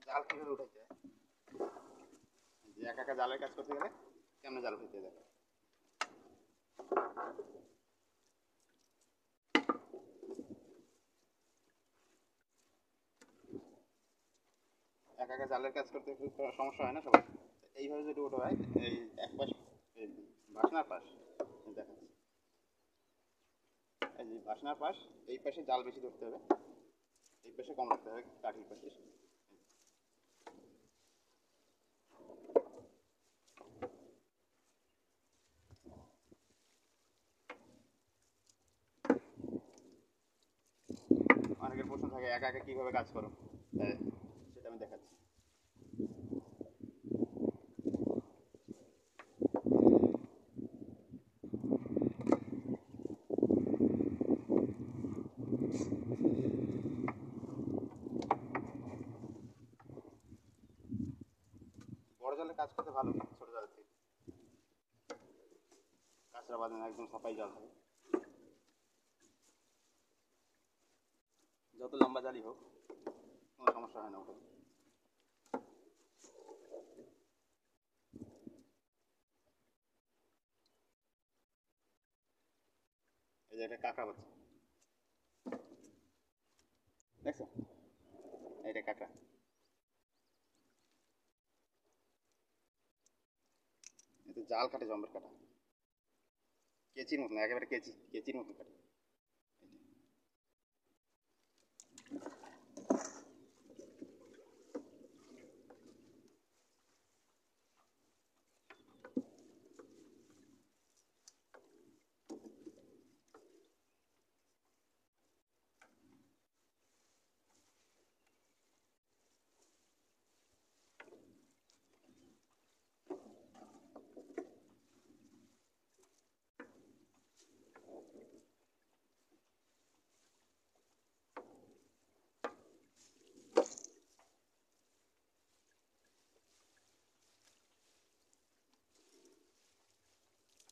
জাল কিভাবে উঠাইতে হয়, যে একা একা জালের কাজ করতে গেলে কেমন জাল উঠাইতে দেয়। একা একা জালের কাজ করতে খুব সমস্যা হয় না সবার। এইভাবে যদি ওঠা হয়, এই এক পাশ বাসনার পাশ দেখাচ্ছি, এই যে বাসনার পাশ, এই পাশে জাল বেশি ধরতে হবে, এই পাশে কম রাখতে হবে, কাঠির পাশে। অনেকের প্রশ্ন থাকে একা একা কীভাবে কাজ করো, সেটা আমি দেখাচ্ছি। বড় জালে কাজ করতে ভালো, ছোট জালের থেকে কাঁচরা বাঁধে না, একদম সাফাই জাল থাকে। যত লম্বা জালই হোক কোনো সমস্যা হয় না ওটা। এই যে একটা কাঁকড়া বাচ্চা দেখছো, এটা কাঁকড়া। এটা জাল কাটে, জম্বের কাটা, কেচির মতন, একেবারে কেচির মতন কাটে।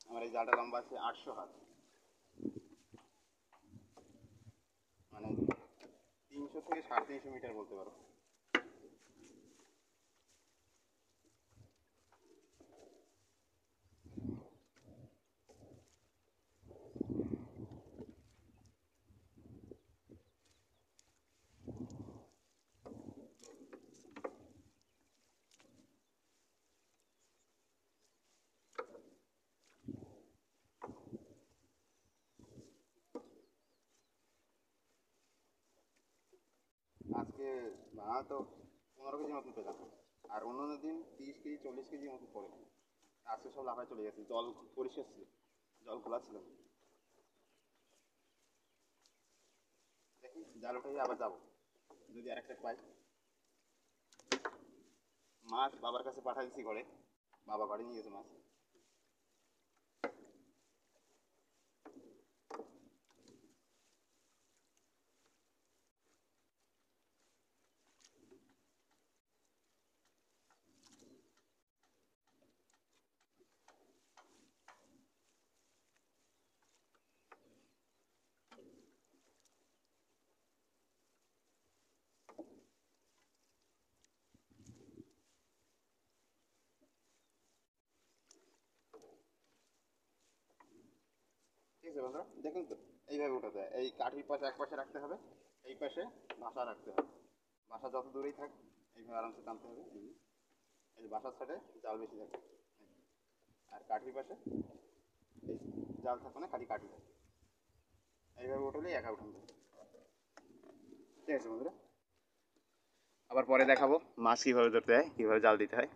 আমার এই জালটা লম্বা আছে 800 হাত, মানে 300 থেকে 350 মিটার বলতে পারো। আজকে ভাড়া তো 15 কেজির মতন পেলাম, আর অন্য দিন 30 কেজি 40 কেজির মতন পড়ে। আজকে সব লাফায় চলে গেছে, জল পরিষ্কার ছিল, জল খোলা ছিল। দেখি জাল উঠে আবার যাবো, যদি আরেকটা পাই। মাছ বাবার কাছে পাঠাই দিচ্ছি ঘরে, বাবা বাড়ি নিয়ে গেছে মাছ। ঠিক আছে বন্ধুরা, দেখুন তো এইভাবে উঠাতে হয়। এই কাঠির পাশে এক পাশে রাখতে হবে, এই পাশে বাসা রাখতে হবে। বাসা যত দূরেই থাক এইভাবে আরামসে টানতে হবে। এই যে বাসার সাইডে জাল বেশি থাকে, আর কাঠির পাশে এই জাল থাকবে না, খালি কাঠি থাকে। এইভাবে উঠলেই একা উঠান যাবে। ঠিক আছে বন্ধুরা, আবার পরে দেখাবো মাছ কীভাবে ধরতে হয়, কীভাবে জাল দিতে হয়।